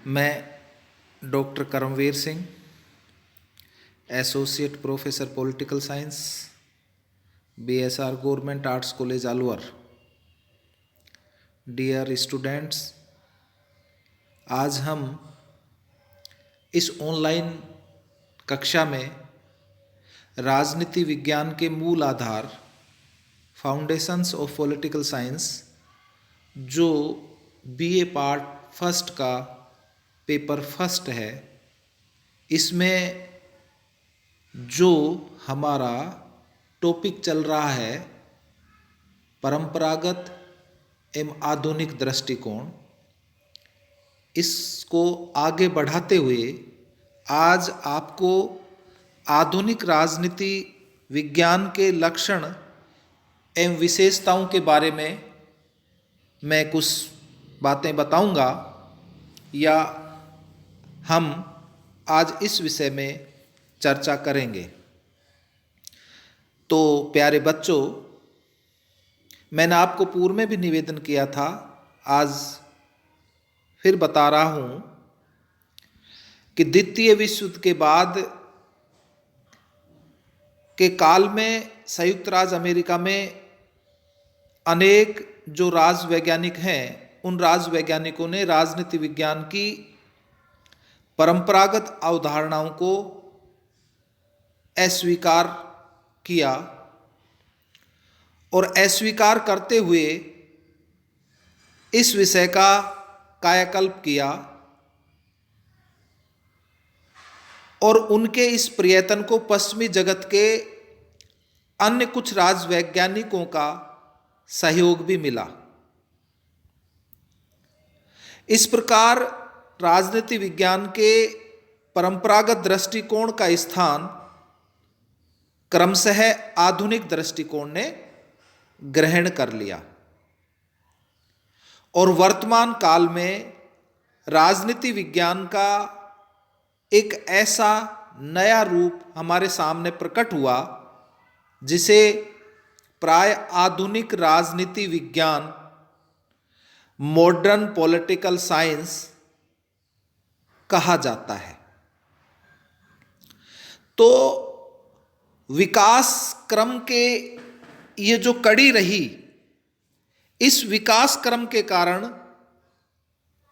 मैं doctor Karamvir Singh, associate professor political science, BSR government arts college Alwar. Dear students, आज हम इस ऑनलाइन कक्षा में राजनीति विज्ञान के मूल आधार फाउंडेशंस ऑफ पॉलिटिकल साइंस, जो बीए पार्ट फर्स्ट का पेपर फर्स्ट है, इसमें जो हमारा टॉपिक चल रहा है परंपरागत एवं आधुनिक दृष्टिकोण, इसको आगे बढ़ाते हुए आज आपको आधुनिक राजनीति विज्ञान के लक्षण एवं विशेषताओं के बारे में मैं कुछ बातें बताऊंगा, या हम आज इस विषय में चर्चा करेंगे। तो प्यारे बच्चों, मैंने आपको पूर्व में भी निवेदन किया था, आज फिर बता रहा हूं कि द्वितीय विश्व युद्ध के बाद के काल में संयुक्त राज्य अमेरिका में अनेक जो राज वैज्ञानिक हैं, उन राज वैज्ञानिकों ने राजनीति विज्ञान की परंपरागत अवधारणाओं को अस्वीकार किया और अस्वीकार करते हुए इस विषय का कायाकल्प किया, और उनके इस प्रयत्न को पश्चिमी जगत के अन्य कुछ राज वैज्ञानिकों का सहयोग भी मिला। इस प्रकार राजनीति विज्ञान के परंपरागत दृष्टिकोण का स्थान क्रमशः आधुनिक दृष्टिकोण ने ग्रहण कर लिया, और वर्तमान काल में राजनीति विज्ञान का एक ऐसा नया रूप हमारे सामने प्रकट हुआ जिसे प्राय आधुनिक राजनीति विज्ञान, मॉडर्न पॉलिटिकल साइंस कहा जाता है। तो विकास क्रम के ये जो कड़ी रही, इस विकास क्रम के कारण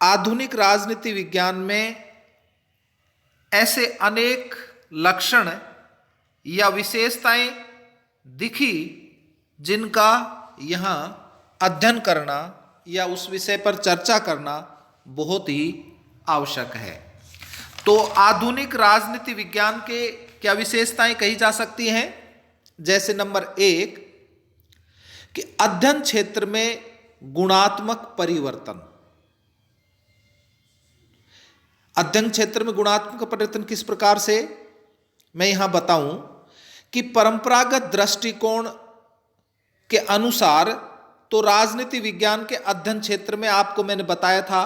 आधुनिक राजनीति विज्ञान में ऐसे अनेक लक्षण या विशेषताएं दिखी जिनका यहाँ अध्ययन करना या उस विषय पर चर्चा करना बहुत ही आवश्यक है। तो आधुनिक राजनीति विज्ञान के क्या विशेषताएं कही जा सकती हैं? जैसे नंबर 1 कि अध्ययन क्षेत्र में गुणात्मक परिवर्तन। अध्ययन क्षेत्र में गुणात्मक परिवर्तन किस प्रकार से, मैं यहां बताऊं कि परंपरागत दृष्टिकोण के अनुसार तो राजनीति विज्ञान के अध्ययन क्षेत्र में आपको मैंने बताया था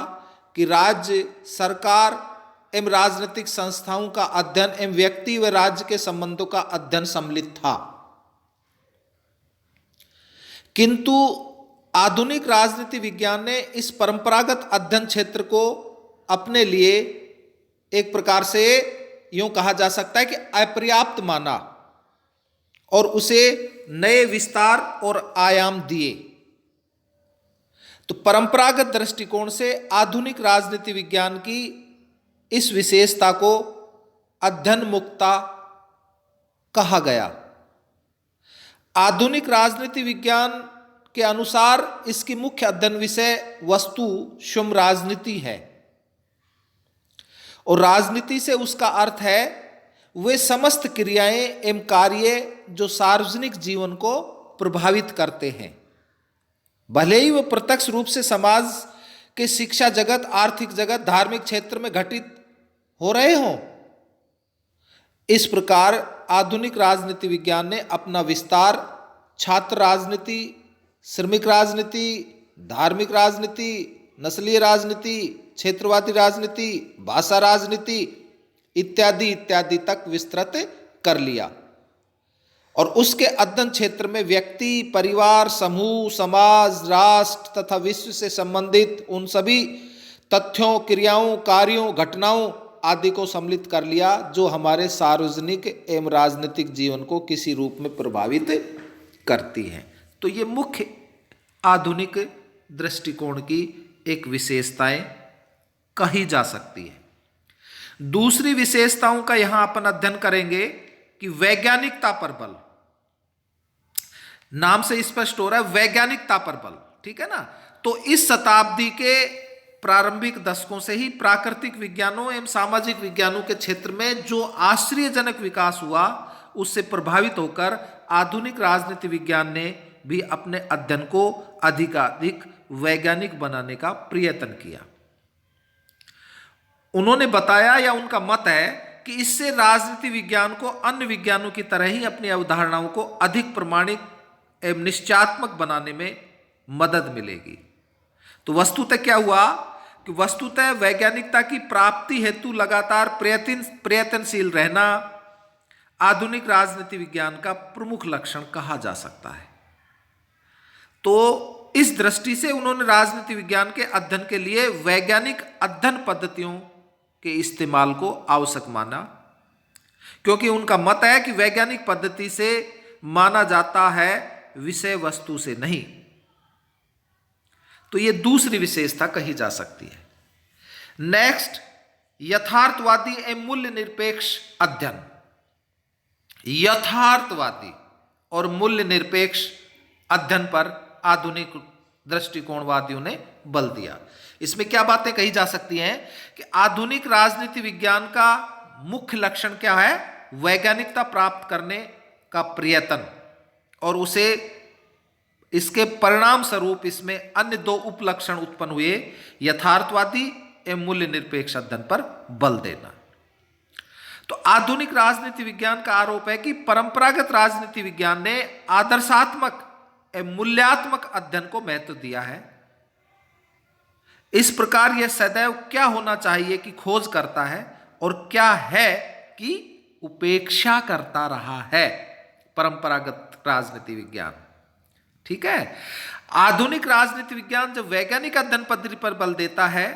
कि राज्य, सरकार एवं राजनीतिक संस्थाओं का अध्ययन एवं व्यक्ति व राज्य के संबंधों का अध्ययन सम्मिलित था। किंतु आधुनिक राजनीति विज्ञान ने इस परंपरागत अध्ययन क्षेत्र को अपने लिए एक प्रकार से यूं कहा जा सकता है कि अपर्याप्त माना और उसे नए विस्तार और आयाम दिए। तो परंपरागत दृष्टिकोण से आधुनिक राजनीति विज्ञान की इस विशेषता को अध्ययन मुक्ता कहा गया। आधुनिक राजनीति विज्ञान के अनुसार इसकी मुख्य अध्ययन विषय वस्तु शुम राजनीति है, और राजनीति से उसका अर्थ है वे समस्त क्रियाएं एवं कार्य जो सार्वजनिक जीवन को प्रभावित करते हैं, भले ही वह प्रत्यक्ष रूप से समाज के शिक्षा जगत, आर्थिक जगत, धार्मिक क्षेत्र में घटित हो रहे हों। इस प्रकार आधुनिक राजनीति विज्ञान ने अपना विस्तार छात्र राजनीति, श्रमिक राजनीति, धार्मिक राजनीति, नस्लीय राजनीति, क्षेत्रवादी राजनीति, भाषा राजनीति इत्यादि इत्यादि तक विस्तृत कर लिया, और उसके अध्ययन क्षेत्र में व्यक्ति, परिवार, समूह, समाज, राष्ट्र तथा विश्व से संबंधित उन सभी तथ्यों, क्रियाओं, कार्यों, घटनाओं आदि को सम्मिलित कर लिया जो हमारे सार्वजनिक एवं राजनीतिक जीवन को किसी रूप में प्रभावित करती हैं। तो ये मुख्य आधुनिक दृष्टिकोण की एक विशेषताएं कही जा सकती है। दूसरी विशेषताओं का यहां अपन अध्ययन करेंगे कि वैज्ञानिकता पर बल। नाम से स्पष्ट हो रहा है वैज्ञानिकता पर बल, ठीक है ना। तो इस शताब्दी के प्रारंभिक दशकों से ही प्राकृतिक विज्ञानों एवं सामाजिक विज्ञानों के क्षेत्र में जो आश्चर्यजनक विकास हुआ उससे प्रभावित होकर आधुनिक राजनीति विज्ञान ने भी अपने अध्ययन को अधिकाधिक वैज्ञानिक बनाने का प्रयत्न किया। उन्होंने बताया या उनका मत है कि इससे राजनीति विज्ञान को अन्य विज्ञानों की तरह ही अपनी अवधारणाओं को अधिक प्रमाणिक एवं निश्चयात्मक बनाने में मदद मिलेगी। तो वस्तुतः क्या हुआ कि वस्तुतः वैज्ञानिकता की प्राप्ति हेतु लगातार प्रयत्नशील रहना आधुनिक राजनीति विज्ञान का प्रमुख लक्षण कहा जा सकता है। तो इस दृष्टि से उन्होंने राजनीति विज्ञान के अध्ययन के लिए वैज्ञानिक अध्ययन पद्धतियों के इस्तेमाल को आवश्यक माना, क्योंकि उनका मत है कि वैज्ञानिक पद्धति से माना जाता है विषय वस्तु से नहीं। तो यह दूसरी विशेषता कही जा सकती है। नेक्स्ट, यथार्थवादी एवं मूल्य निरपेक्ष अध्ययन। यथार्थवादी और मूल्य निरपेक्ष अध्ययन पर आधुनिक दृष्टिकोणवादियों ने बल दिया। इसमें क्या बातें कही जा सकती हैं कि आधुनिक राजनीति विज्ञान का मुख्य लक्षण क्या है? वैज्ञानिकता प्राप्त करने का प्रयत्न, और उसे इसके परिणाम स्वरूप इसमें अन्य दो उपलक्षण उत्पन्न हुए, यथार्थवादी एवं मूल्य निरपेक्ष अध्ययन पर बल देना। तो आधुनिक राजनीति विज्ञान का आरोप है कि परंपरागत राजनीति विज्ञान ने आदर्शात्मक एवं मूल्यात्मक अध्ययन को महत्व दिया है। इस प्रकार यह सदैव क्या होना चाहिए कि खोज करता है और क्या है कि उपेक्षा करता रहा है परंपरागत राजनीति विज्ञान, ठीक है। आधुनिक राजनीति विज्ञान जब वैज्ञानिक अध्ययन पद्धति पर बल देता है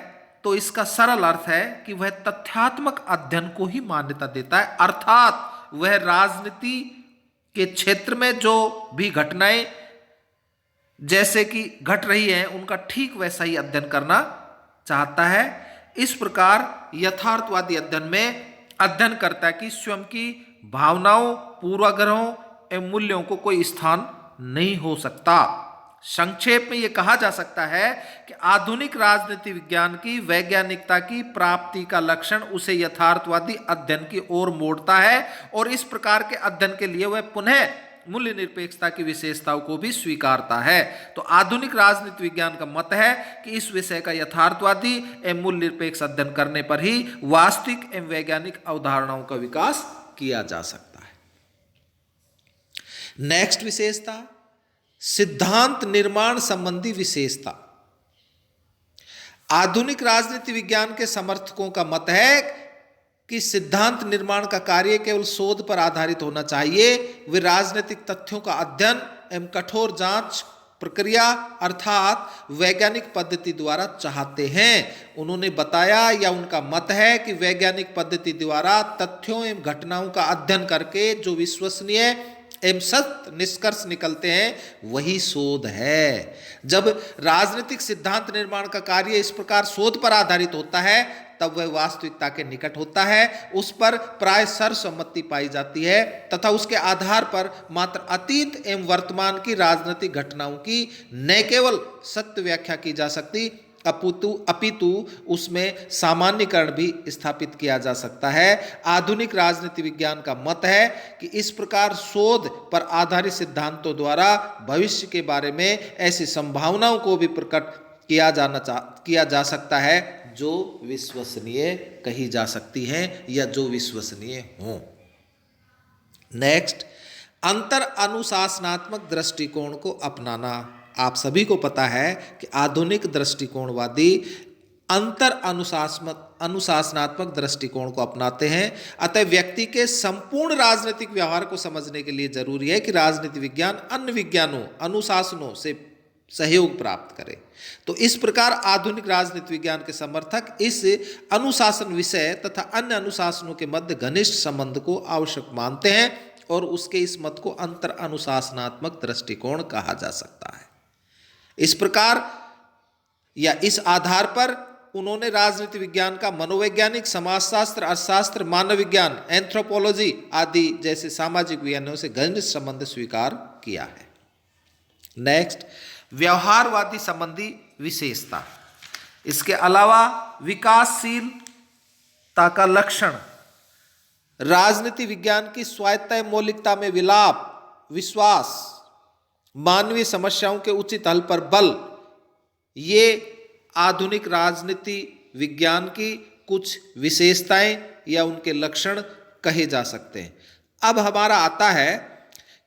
तो इसका सरल अर्थ है कि वह तथ्यात्मक अध्ययन को ही मान्यता देता है, अर्थात वह राजनीति के क्षेत्र में जो भी घटनाएं जैसे कि घट रही है उनका ठीक वैसा ही अध्ययन करना चाहता है। इस प्रकार यथार्थवादी अध्ययन में अध्ययन करता है कि स्वयं की भावनाओं, पूर्वाग्रहों एवं मूल्यों को कोई स्थान नहीं हो सकता। संक्षेप में यह कहा जा सकता है कि आधुनिक राजनीति विज्ञान की वैज्ञानिकता की प्राप्ति का लक्षण उसे यथार्थवादी अध्ययन की ओर मोड़ता है, और इस प्रकार के अध्ययन के लिए वह पुनः मूल्य निरपेक्षता की विशेषताओं को भी स्वीकारता है। तो आधुनिक राजनीति विज्ञान का मत है कि इस विषय का यथार्थवादी एवं मूल्य निरपेक्ष अध्ययन करने पर ही वास्तविक एवं वैज्ञानिक अवधारणाओं का विकास किया जा सकता है। नेक्स्ट विशेषता, सिद्धांत निर्माण संबंधी विशेषता। आधुनिक राजनीति विज्ञान के समर्थकों का मत है कि सिद्धांत निर्माण का कार्य केवल शोध पर आधारित होना चाहिए। वे राजनीतिक तथ्यों का अध्ययन एवं कठोर जांच प्रक्रिया अर्थात वैज्ञानिक पद्धति द्वारा चाहते हैं। उन्होंने बताया या उनका मत है कि वैज्ञानिक पद्धति द्वारा तथ्यों एवं घटनाओं का अध्ययन करके जो विश्वसनीय एवं सत्य निष्कर्ष निकलते हैं वही शोध है। जब राजनीतिक सिद्धांत निर्माण का कार्य इस प्रकार शोध पर आधारित होता है तब वह वास्तविकता के निकट होता है, उस पर प्राय सर्वसम्मति पाई जाती है तथा उसके आधार पर मात्र अतीत एवं वर्तमान की राजनीतिक घटनाओं की न केवल सत्य व्याख्या की जा सकती अपितु उसमें सामान्यीकरण भी स्थापित किया जा सकता है। आधुनिक राजनीति विज्ञान का मत है कि इस प्रकार शोध पर आधारित सिद्धांतों द्वारा भविष्य के बारे में ऐसी संभावनाओं को भी प्रकट किया जा सकता है जो विश्वसनीय कही जा सकती हैं या जो विश्वसनीय हों। नेक्स्ट, अंतर अनुशासनात्मक दृष्टिकोण को अपनाना। आप सभी को पता है कि आधुनिक दृष्टिकोणवादी अंतर अनुशासनात्मक दृष्टिकोण को अपनाते हैं। अतः व्यक्ति के संपूर्ण राजनीतिक व्यवहार को समझने के लिए जरूरी है कि राजनीति विज्ञान अन्य विज्ञानों अनुशासनों से सहयोग प्राप्त करे। तो इस प्रकार आधुनिक राजनीति विज्ञान के समर्थक इस अनुशासन विषय तथा अन्य अनुशासनों के मध्य घनिष्ठ संबंध को आवश्यक मानते हैं और उसके इस मत को अंतर अनुशासनात्मक दृष्टिकोण कहा जा सकता है। इस प्रकार या इस आधार पर उन्होंने राजनीति विज्ञान का मनोवैज्ञानिक, समाजशास्त्र, अर्थशास्त्र, मानव विज्ञान, एंथ्रोपोलॉजी आदि जैसे सामाजिक विज्ञानों से घनिष्ठ संबंध स्वीकार किया है। नेक्स्ट, व्यवहारवादी संबंधी विशेषता। इसके अलावा विकासशीलता का लक्षण, राजनीति विज्ञान की स्वायत्त मौलिकता में विलाप, विश्वास, मानवीय समस्याओं के उचित हल पर बल, ये आधुनिक राजनीति विज्ञान की कुछ विशेषताएं या उनके लक्षण कहे जा सकते हैं। अब हमारा आता है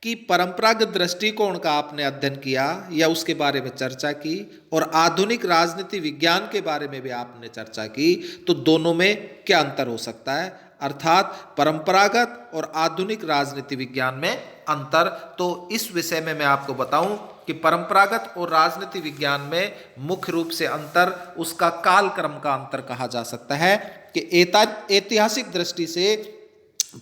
कि परंपरागत दृष्टिकोण का आपने अध्ययन किया या उसके बारे में चर्चा की और आधुनिक राजनीति विज्ञान के बारे में भी आपने चर्चा की, तो दोनों में क्या अंतर हो सकता है, अर्थात परंपरागत और आधुनिक राजनीति विज्ञान में अंतर। तो इस विषय में मैं आपको बताऊं कि परंपरागत और राजनीति विज्ञान में मुख्य रूप से अंतर उसका कालक्रम का अंतर कहा जा सकता है कि ऐतिहासिक दृष्टि से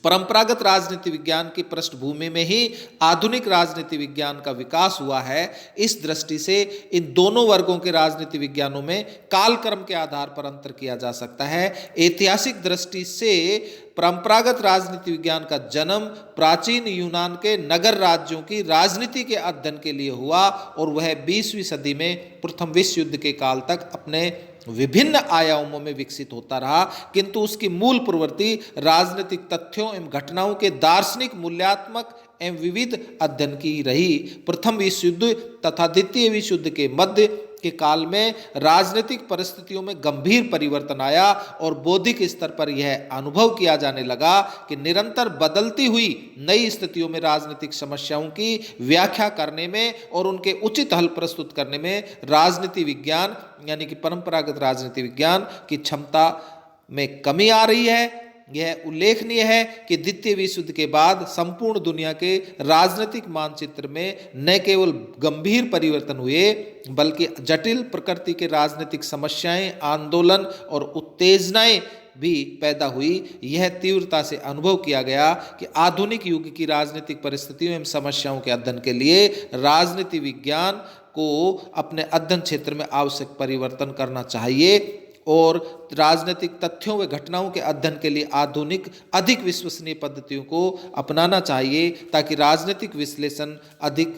परंपरागत राजनीति विज्ञान की पृष्ठभूमि में ही आधुनिक राजनीति विज्ञान का विकास हुआ है। इस दृष्टि से इन दोनों वर्गों के राजनीति विज्ञानों में कालक्रम के आधार पर अंतर किया जा सकता है। ऐतिहासिक दृष्टि से परंपरागत राजनीति विज्ञान का जन्म प्राचीन यूनान के नगर राज्यों की राजनीति के अध्ययन के लिए हुआ और वह 20वीं सदी में प्रथम विश्व युद्ध के काल तक अपने विभिन्न आयामों में विकसित होता रहा, किंतु उसकी मूल प्रवृत्ति राजनीतिक तथ्यों एवं घटनाओं के दार्शनिक, मूल्यात्मक एवं विविध अध्ययन की रही। प्रथम विश्व युद्ध तथा द्वितीय विश्व युद्ध के मध्य के काल में राजनीतिक परिस्थितियों में गंभीर परिवर्तन आया और बौद्धिक स्तर पर यह अनुभव किया जाने लगा कि निरंतर बदलती हुई नई स्थितियों में राजनीतिक समस्याओं की व्याख्या करने में और उनके उचित हल प्रस्तुत करने में राजनीति विज्ञान यानी कि परंपरागत राजनीति विज्ञान की क्षमता में कमी आ रही है। यह उल्लेखनीय है कि द्वितीय विश्व युद्ध के बाद संपूर्ण दुनिया के राजनीतिक मानचित्र में न केवल गंभीर परिवर्तन हुए बल्कि जटिल प्रकृति के राजनीतिक समस्याएं, आंदोलन और उत्तेजनाएं भी पैदा हुई। यह तीव्रता से अनुभव किया गया कि आधुनिक युग की राजनीतिक परिस्थितियों एवं समस्याओं के अध्ययन के लिए राजनीति विज्ञान को अपने अध्ययन क्षेत्र में आवश्यक परिवर्तन करना चाहिए और राजनीतिक तथ्यों व घटनाओं के अध्ययन के लिए आधुनिक अधिक विश्वसनीय पद्धतियों को अपनाना चाहिए ताकि राजनीतिक विश्लेषण अधिक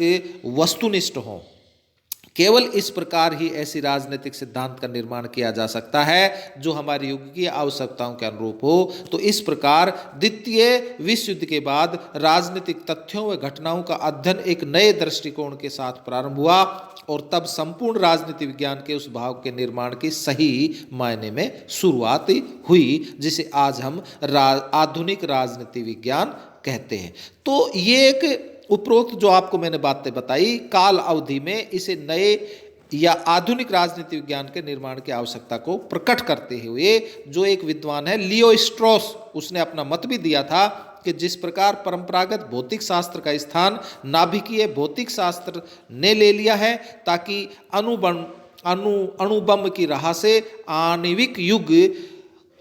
वस्तुनिष्ठ हो। केवल इस प्रकार ही ऐसी राजनीतिक सिद्धांत का निर्माण किया जा सकता है जो हमारे युग की आवश्यकताओं के अनुरूप हो। तो इस प्रकार द्वितीय विश्व युद्ध के बाद राजनीतिक तथ्यों व घटनाओं का अध्ययन एक नए दृष्टिकोण के साथ प्रारंभ हुआ और तब संपूर्ण राजनीति विज्ञान के उस भाव के निर्माण की सही मायने में शुरुआत हुई जिसे आज हम आधुनिक राजनीति विज्ञान कहते हैं। तो ये एक उपरोक्त जो आपको मैंने बातें बताई काल अवधि में इसे नए या आधुनिक राजनीति विज्ञान के निर्माण की आवश्यकता को प्रकट करते हुए जो एक विद्वान है लियो स्ट्रॉस, उसने अपना मत भी दिया था कि जिस प्रकार परंपरागत भौतिक शास्त्र का स्थान नाभिकीय भौतिक शास्त्र ने ले लिया है ताकि अणुबम की राह से आणविक युग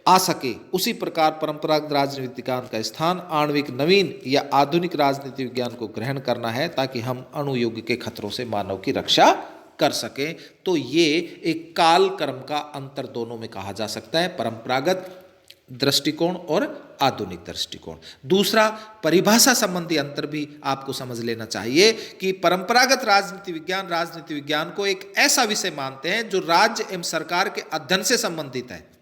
आ सके, उसी प्रकार परंपरागत राजनीति विज्ञान का स्थान आणविक नवीन या आधुनिक राजनीति विज्ञान को ग्रहण करना है ताकि हम अणुयुग के खतरों से मानव की रक्षा कर सकें। तो ये एक काल क्रम का अंतर दोनों में कहा जा सकता है, परंपरागत दृष्टिकोण और आधुनिक दृष्टिकोण। दूसरा, परिभाषा संबंधी अंतर भी आपको समझ लेना चाहिए कि परंपरागत राजनीति विज्ञान को एक ऐसा विषय मानते हैं जो राज्य एवं सरकार के अध्ययन से संबंधित है।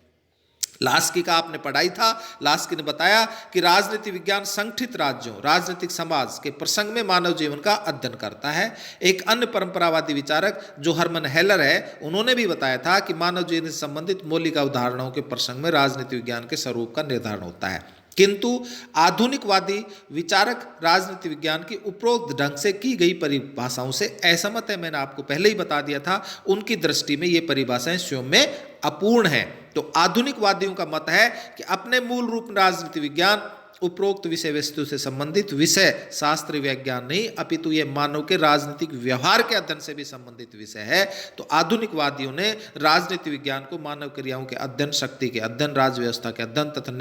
लास्की का आपने पढ़ाई था, लास्की ने बताया कि राजनीति विज्ञान संगठित राज्यों राजनीतिक समाज के प्रसंग में मानव जीवन का अध्ययन करता है। एक अन्य परंपरावादी विचारक जो हरमन हेलर है, उन्होंने भी बताया था कि मानव जीवन से संबंधित मौलिक अवधारणाओं के प्रसंग में राजनीति विज्ञान के स्वरूप का निर्धारण होता है। किंतु आधुनिकवादी विचारक राजनीति विज्ञान की उपरोक्त ढंग से की गई परिभाषाओं से असहमत है। मैंने आपको पहले ही बता दिया था, उनकी दृष्टि में ये परिभाषाएं स्वयं में अपूर्ण हैं। तो आधुनिकवादियों का मत है कि अपने मूल रूप राजनीति विज्ञान उपरोक्त विषय वस्तु से संबंधित विषय शास्त्र विज्ञान नहीं, अपितु ये मानव के राजनीतिक व्यवहार के अध्ययन से भी संबंधित विषय है। तो आधुनिकवादियों ने राजनीति विज्ञान को मानव क्रियाओं के अध्ययन, शक्ति के अध्ययन, राज्य व्यवस्था के अध्ययन तथा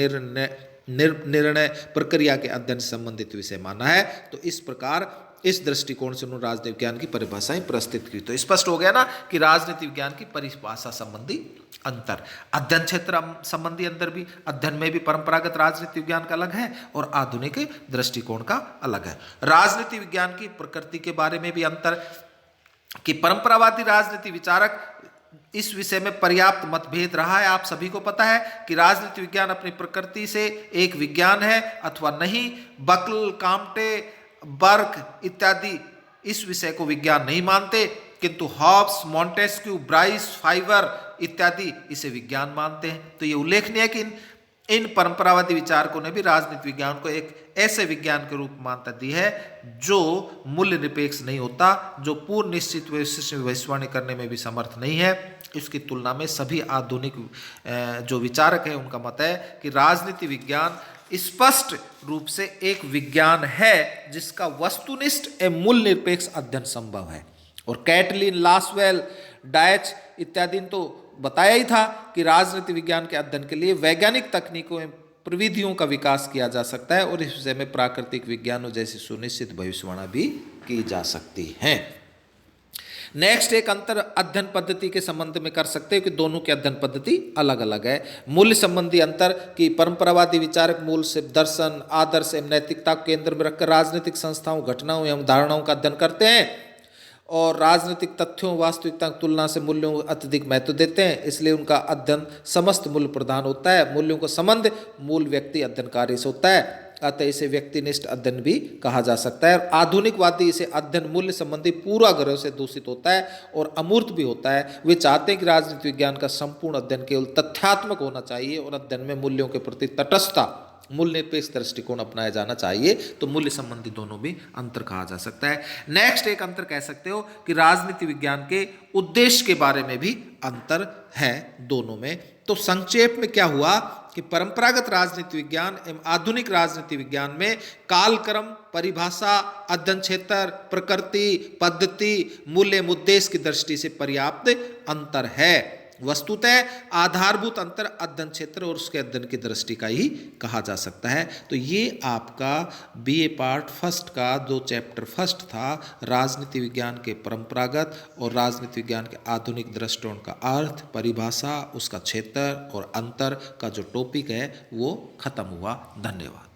निर्णय प्रक्रिया के अध्ययन से संबंधित विषय माना है। तो इस प्रकार इस दृष्टिकोण से उन्होंने राजनीति विज्ञान की परिभाषाएं प्रस्तुत की। तो स्पष्ट हो गया ना कि राजनीति विज्ञान की परिभाषा संबंधी अंतर, अध्ययन क्षेत्र संबंधी अंतर भी, अध्ययन में भी परंपरागत राजनीति विज्ञान का अलग है और आधुनिक दृष्टिकोण का अलग है। राजनीति विज्ञान की प्रकृति के बारे में भी अंतर कि परंपरावादी राजनीति विचारक इस विषय में पर्याप्त मतभेद रहा है। आप सभी को पता है कि राजनीति विज्ञान अपनी प्रकृति से एक विज्ञान है अथवा नहीं। बकल, काम्टे, बर्क इत्यादि इस विषय को विज्ञान नहीं मानते, किंतु हॉब्स, मॉन्टेस्क्यू, ब्राइस, फाइवर इत्यादि इसे विज्ञान मानते हैं। तो ये उल्लेखनीय है कि इन परंपरावादी विचारकों ने भी राजनीति विज्ञान को एक ऐसे विज्ञान के रूप में मान्यता दी है जो मूल्य निरपेक्ष नहीं होता, जो पूर्ण निश्चित भविष्यवाणी करने में भी समर्थ नहीं है। इसकी तुलना में सभी आधुनिक जो विचारक हैं उनका मत है कि राजनीति विज्ञान स्पष्ट रूप से एक विज्ञान है जिसका वस्तुनिष्ठ एवं मूल्य निरपेक्ष अध्ययन संभव है। और कैटलिन, लासवेल, डायच इत्यादि ने तो बताया ही था कि राजनीति विज्ञान के अध्ययन के लिए वैज्ञानिक तकनीकों एवं प्रविधियों का विकास किया जा सकता है और इस विषय में प्राकृतिक विज्ञानों जैसी सुनिश्चित भविष्यवाणी भी की जा सकती है। नेक्स्ट एक अंतर अध्ययन पद्धति के संबंध में कर सकते हैं कि दोनों की अध्ययन पद्धति अलग अलग है। मूल्य संबंधी अंतर कि परंपरावादी विचारक मूल से दर्शन, आदर्श एवं नैतिकता को केंद्र में रखकर राजनीतिक संस्थाओं, घटनाओं एवं धारणाओं का अध्ययन करते हैं और राजनीतिक तथ्यों, वास्तविकता की तुलना से मूल्यों को अत्यधिक महत्व देते हैं। इसलिए उनका अध्ययन समस्त मूल्य प्रधान होता है। मूल्यों का संबंध मूल व्यक्ति अध्ययन कार्य से होता है, अतः इसे व्यक्तिनिष्ठ अध्ययन भी कहा जा सकता है। आधुनिकवादी इसे अध्ययन मूल्य संबंधी पूर्वाग्रह से दूषित होता है और अमूर्त भी होता है। वे चाहते हैं कि राजनीति विज्ञान का संपूर्ण अध्ययन केवल तथ्यात्मक होना चाहिए और अध्ययन में मूल्यों के प्रति तटस्थता, मूल्य निरपेक्ष दृष्टिकोण अपनाया जाना चाहिए। तो मूल्य संबंधी दोनों भी अंतर कहा जा सकता है। नेक्स्ट एक अंतर कह सकते हो कि राजनीति विज्ञान के उद्देश्य के बारे में भी अंतर है दोनों में। तो संक्षेप में क्या हुआ कि परंपरागत राजनीति विज्ञान एवं आधुनिक राजनीति विज्ञान में कालक्रम, परिभाषा, अध्ययन क्षेत्र, प्रकृति, पद्धति, मूल्य, उद्देश्य की दृष्टि से पर्याप्त अंतर है। वस्तुतः आधारभूत अंतर अध्ययन क्षेत्र और उसके अध्ययन की दृष्टि का ही कहा जा सकता है। तो ये आपका बीए पार्ट फर्स्ट का जो चैप्टर फर्स्ट था, राजनीति विज्ञान के परंपरागत और राजनीति विज्ञान के आधुनिक दृष्टिकोण का अर्थ, परिभाषा, उसका क्षेत्र और अंतर का जो टॉपिक है वो खत्म हुआ। धन्यवाद।